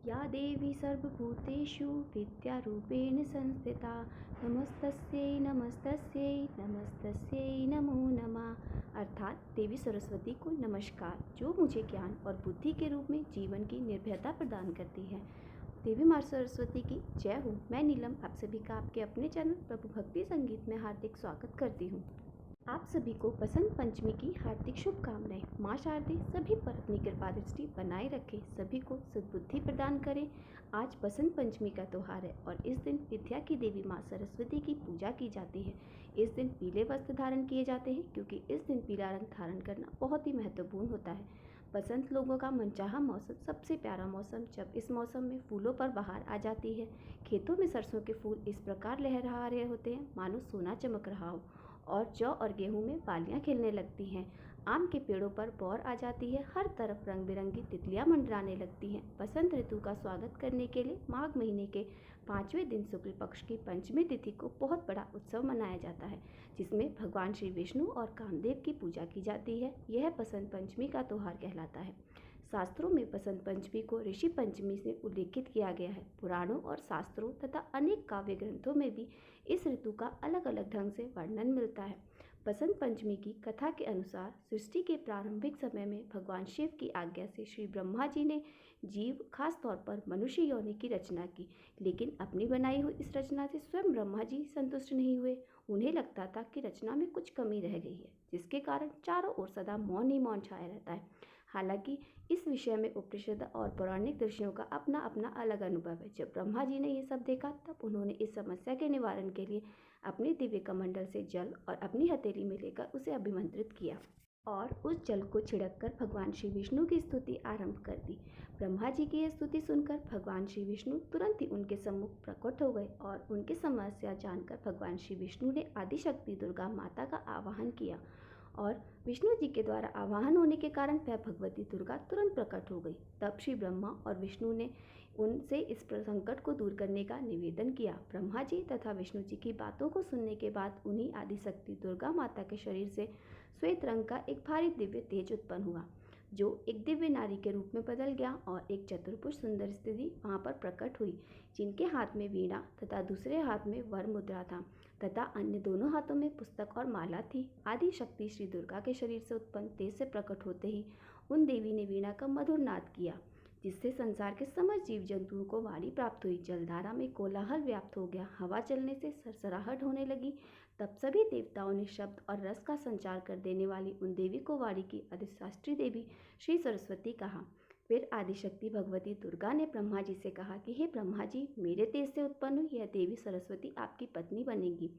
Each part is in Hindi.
या देवी सर्वभूतेषु विद्यारूपेण संस्थिता नमस्तस्यै नमस्तस्यै नमस्तस्यै नमो नमः। अर्थात देवी सरस्वती को नमस्कार, जो मुझे ज्ञान और बुद्धि के रूप में जीवन की निर्भयता प्रदान करती है। देवी माँ सरस्वती की जय हो। मैं नीलम आप सभी का आपके अपने चैनल प्रभु भक्ति संगीत में हार्दिक स्वागत करती हूँ। आप सभी को बसंत पंचमी की हार्दिक शुभकामनाएं। माँ शारदे सभी पर अपनी कृपा दृष्टि बनाए रखे, सभी को सद्बुद्धि प्रदान करें। आज बसंत पंचमी का त्यौहार है और इस दिन विद्या की देवी माँ सरस्वती की पूजा की जाती है। इस दिन पीले वस्त्र धारण किए जाते हैं क्योंकि इस दिन पीला रंग धारण करना बहुत ही महत्वपूर्ण होता है। बसंत लोगों का मनचाहा मौसम, सबसे प्यारा मौसम। जब इस मौसम में फूलों पर बहार आ जाती है, खेतों में सरसों के फूल इस प्रकार लहरा रहे होते हैं मानो सोना चमक रहा हो, और जौ और गेहूं में बालियां खिलने लगती हैं। आम के पेड़ों पर बौर आ जाती है, हर तरफ रंग बिरंगी तितलियां मंडराने लगती हैं। बसंत ऋतु का स्वागत करने के लिए माघ महीने के 5वें दिन शुक्ल पक्ष की पंचमी तिथि को बहुत बड़ा उत्सव मनाया जाता है, जिसमें भगवान श्री विष्णु और कामदेव की पूजा की जाती है। यह बसंत पंचमी का त्यौहार कहलाता है। शास्त्रों में बसंत पंचमी को ऋषि पंचमी से उल्लेखित किया गया है। पुराणों और शास्त्रों तथा अनेक काव्य ग्रंथों में भी इस ऋतु का अलग अलग ढंग से वर्णन मिलता है। बसंत पंचमी की कथा के अनुसार सृष्टि के प्रारंभिक समय में भगवान शिव की आज्ञा से श्री ब्रह्मा जी ने जीव, खास तौर पर मनुष्य योनि की रचना की। लेकिन अपनी बनाई हुई इस रचना से स्वयं ब्रह्मा जी संतुष्ट नहीं हुए। उन्हें लगता था कि रचना में कुछ कमी रह गई है, जिसके कारण चारों ओर सदा मौन ही मौन छाया रहता है। हालांकि इस विषय में उपनिषद और पौराणिक दृश्यों का अपना अपना अलग अनुभव है। जब ब्रह्मा जी ने ये सब देखा, तब उन्होंने इस समस्या के निवारण के लिए अपने दिव्य कमंडल से जल और अपनी हथेली में लेकर उसे अभिमंत्रित किया और उस जल को छिड़ककर भगवान श्री विष्णु की स्तुति आरंभ कर दी। ब्रह्मा जी की यह स्तुति सुनकर भगवान श्री विष्णु तुरंत ही उनके सम्मुख प्रकट हो गए और उनकी समस्या जानकर भगवान श्री विष्णु ने आदिशक्ति दुर्गा माता का आवाहन किया और विष्णु जी के द्वारा आवाहन होने के कारण वह भगवती दुर्गा तुरंत प्रकट हो गई। तब श्री ब्रह्मा और विष्णु ने उनसे इस संकट को दूर करने का निवेदन किया। ब्रह्मा जी तथा विष्णु जी की बातों को सुनने के बाद उन्हीं आदिशक्ति दुर्गा माता के शरीर से श्वेत रंग का एक भारी दिव्य तेज उत्पन्न हुआ, जो एक दिव्य नारी के रूप में बदल गया और एक चतुर्भुज सुंदर स्त्री वहां पर प्रकट हुई, जिनके हाथ में वीणा तथा दूसरे हाथ में वर मुद्रा था तथा अन्य दोनों हाथों में पुस्तक और माला थी। आदि शक्ति श्री दुर्गा के शरीर से उत्पन्न तेज से प्रकट होते ही उन देवी ने वीणा का मधुर नाद किया, जिससे संसार के समस्त जीव जंतुओं को वाणी प्राप्त हुई। जलधारा में कोलाहल व्याप्त हो गया, हवा चलने से सरसराहट होने लगी। तब सभी देवताओं ने शब्द और रस का संचार कर देने वाली उन देवी को वाणी की अधिष्ठात्री देवी श्री सरस्वती कहा। फिर आदिशक्ति भगवती दुर्गा ने ब्रह्मा जी से कहा कि हे ब्रह्मा जी, मेरे तेज से उत्पन्न हुई यह देवी सरस्वती आपकी पत्नी बनेगी।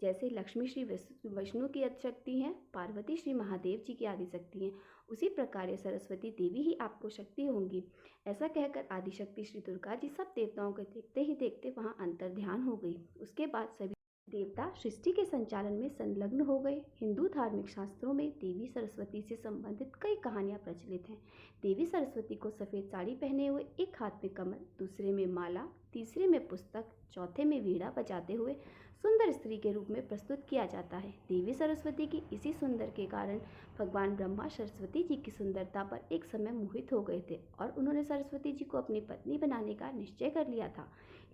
जैसे लक्ष्मी श्री विष्णु की आदिशक्ति हैं, पार्वती श्री महादेव जी की आदिशक्ति हैं, उसी प्रकार ये सरस्वती देवी ही आपको शक्ति होंगी। ऐसा कहकर आदिशक्ति श्री दुर्गा जी सब देवताओं को देखते ही देखते वहां अंतर ध्यान हो गई। उसके बाद सभी देवता सृष्टि के संचालन में संलग्न हो गए। हिंदू धार्मिक शास्त्रों में देवी सरस्वती से संबंधित कई कहानियां प्रचलित हैं। देवी सरस्वती को सफ़ेद साड़ी पहने हुए, एक हाथ में कमल, दूसरे में माला, तीसरे में पुस्तक, चौथे में वीणा बजाते हुए सुंदर स्त्री के रूप में प्रस्तुत किया जाता है। देवी सरस्वती की इसी सुंदर के कारण भगवान ब्रह्मा सरस्वती जी की सुंदरता पर एक समय मोहित हो गए थे और उन्होंने सरस्वती जी को अपनी पत्नी बनाने का निश्चय कर लिया था।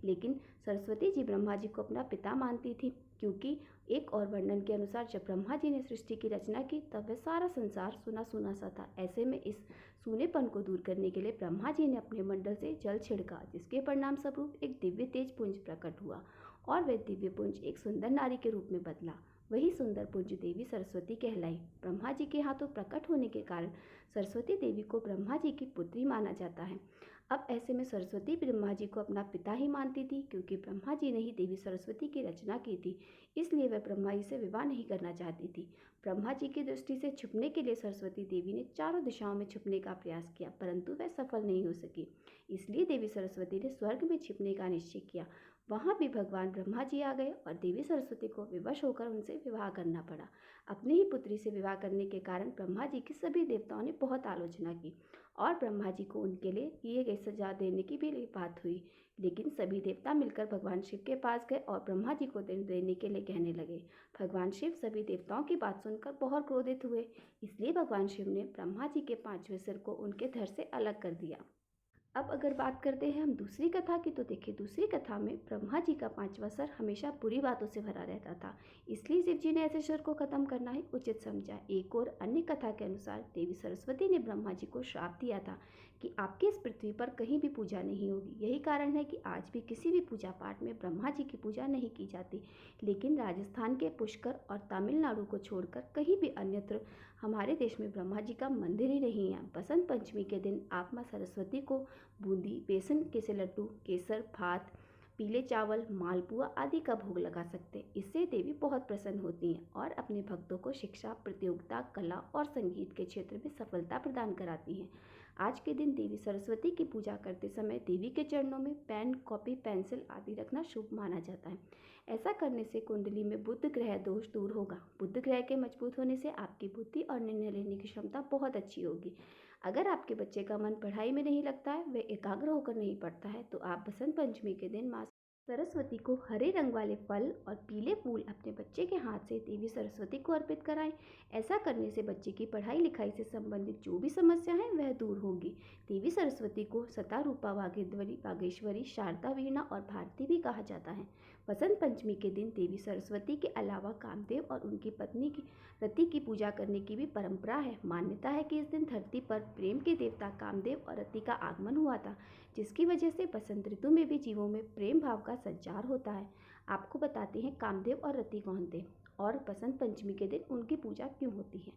लेकिन सरस्वती जी ब्रह्मा जी को अपना पिता मानती थी, क्योंकि एक और वर्णन के अनुसार जब ब्रह्मा जी ने सृष्टि की रचना की तब वह सारा संसार सुना सुना सा था। ऐसे में इस सूनेपन को दूर करने के लिए ब्रह्मा जी ने अपने मंडल से जल छिड़का, जिसके परिणाम स्वरूप एक दिव्य तेज पुंज प्रकट हुआ और वह दिव्य पुंज एक सुंदर नारी के रूप में बदला। वही सुंदर पुंज देवी सरस्वती कहलाई। ब्रह्मा जी के हाथों प्रकट होने के कारण सरस्वती देवी को ब्रह्मा जी की पुत्री माना जाता है। अब ऐसे में सरस्वती ब्रह्मा जी को अपना पिता ही मानती थी, क्योंकि ब्रह्मा जी ने ही देवी सरस्वती की रचना की थी, इसलिए वह ब्रह्मा जी से विवाह नहीं करना चाहती थी। ब्रह्मा जी की दृष्टि से छुपने के लिए सरस्वती देवी ने चारों दिशाओं में छुपने का प्रयास किया, परंतु वह सफल नहीं हो सकी। इसलिए देवी सरस्वती ने स्वर्ग में छिपने का निश्चय किया। वहां भी भगवान ब्रह्मा जी आ गए और देवी सरस्वती को विवश होकर उनसे विवाह करना पड़ा। अपनी ही पुत्री से विवाह करने के कारण ब्रह्मा जी की सभी देवताओं ने बहुत आलोचना की और ब्रह्मा जी को उनके लिए किए गए सजा देने की भी बात हुई। लेकिन सभी देवता मिलकर भगवान शिव के पास गए और ब्रह्मा जी को दंड देने के लिए कहने लगे। भगवान शिव सभी देवताओं की बात सुनकर बहुत क्रोधित हुए, इसलिए भगवान शिव ने ब्रह्मा जी के 5वें सिर को उनके धड़ से अलग कर दिया। अब अगर बात करते हैं हम दूसरी कथा की, तो देखिए दूसरी कथा में ब्रह्मा जी का पांचवा सर हमेशा बुरी बातों से भरा रहता था, इसलिए शिव जी ने ऐसे सर को खत्म करना ही उचित समझा। एक और अन्य कथा के अनुसार देवी सरस्वती ने ब्रह्मा जी को श्राप दिया था कि आपकी इस पृथ्वी पर कहीं भी पूजा नहीं होगी। यही कारण है कि आज भी किसी भी पूजा पाठ में ब्रह्मा जी की पूजा नहीं की जाती। लेकिन राजस्थान के पुष्कर और तमिलनाडु को छोड़कर कहीं भी अन्यत्र हमारे देश में ब्रह्मा जी का मंदिर ही नहीं है। बसंत पंचमी के दिन आप माँ सरस्वती को बूंदी, बेसन के से लड्डू, केसर, भात, पीले चावल, मालपुआ आदि का भोग लगा सकते हैं। इससे देवी बहुत प्रसन्न होती हैं और अपने भक्तों को शिक्षा, प्रतियोगिता, कला और संगीत के क्षेत्र में सफलता प्रदान कराती हैं। आज के दिन देवी सरस्वती की पूजा करते समय देवी के चरणों में पेन, कॉपी, पेंसिल आदि रखना शुभ माना जाता है। ऐसा करने से कुंडली में बुध ग्रह दोष दूर होगा। बुध ग्रह के मजबूत होने से आपकी बुद्धि और निर्णय लेने की क्षमता बहुत अच्छी होगी। अगर आपके बच्चे का मन पढ़ाई में नहीं लगता है, वह एकाग्र होकर नहीं पढ़ता है, तो आप बसंत पंचमी के दिन माँ सरस्वती को हरे रंग वाले फल और पीले फूल अपने बच्चे के हाथ से देवी सरस्वती को अर्पित कराएं। ऐसा करने से बच्चे की पढ़ाई लिखाई से संबंधित जो भी समस्या है वह दूर होगी। देवी सरस्वती को सतारूपा, वागेश्वरी, वागेश्वरी, शारदा, वीणा और भारती भी कहा जाता है। बसंत पंचमी के दिन देवी सरस्वती के अलावा कामदेव और उनकी पत्नी की रति की पूजा करने की भी परंपरा है। मान्यता है कि इस दिन धरती पर प्रेम के देवता कामदेव और रति का आगमन हुआ था, जिसकी वजह से बसंत ऋतु में भी जीवों में प्रेम भाव का संचार होता है। आपको बताते हैं कामदेव और रति कौन थे और बसंत पंचमी के दिन उनकी पूजा क्यों होती है।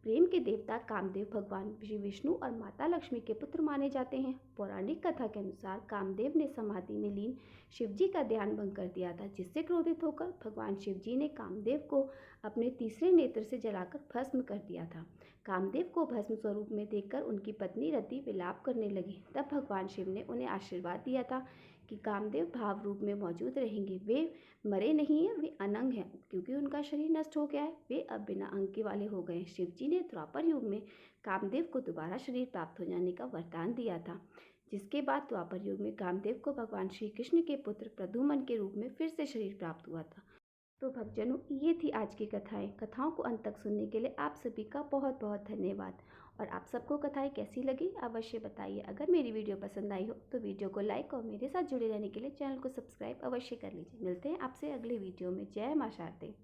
प्रेम के देवता कामदेव भगवान श्री विष्णु और माता लक्ष्मी के पुत्र माने जाते हैं। पौराणिक कथा के अनुसार कामदेव ने समाधि में लीन शिवजी का ध्यान भंग कर दिया था, जिससे क्रोधित होकर भगवान शिवजी ने कामदेव को अपने तीसरे नेत्र से जलाकर भस्म कर दिया था। कामदेव को भस्म स्वरूप में देखकर उनकी पत्नी रति विलाप करने लगी। तब भगवान शिव ने उन्हें आशीर्वाद दिया था कि कामदेव भाव रूप में मौजूद रहेंगे। वे मरे नहीं हैं, वे अनंग हैं, क्योंकि उनका शरीर नष्ट हो गया है, वे अब बिना अंग के वाले हो गए। शिव जी ने द्वापर युग में कामदेव को दोबारा शरीर प्राप्त हो जाने का वरदान दिया था, जिसके बाद द्वापर युग में कामदेव को भगवान श्री कृष्ण के पुत्र प्रद्युम्न के रूप में फिर से शरीर प्राप्त हुआ था। तो भक्तजनों, ये थी आज की कथाएं। कथाओं को अंत तक सुनने के लिए आप सभी का बहुत बहुत धन्यवाद। और आप सबको कथाएं कैसी लगी अवश्य बताइए। अगर मेरी वीडियो पसंद आई हो तो वीडियो को लाइक और मेरे साथ जुड़े रहने के लिए चैनल को सब्सक्राइब अवश्य कर लीजिए। मिलते हैं आपसे अगले वीडियो में। जय मां शारदे।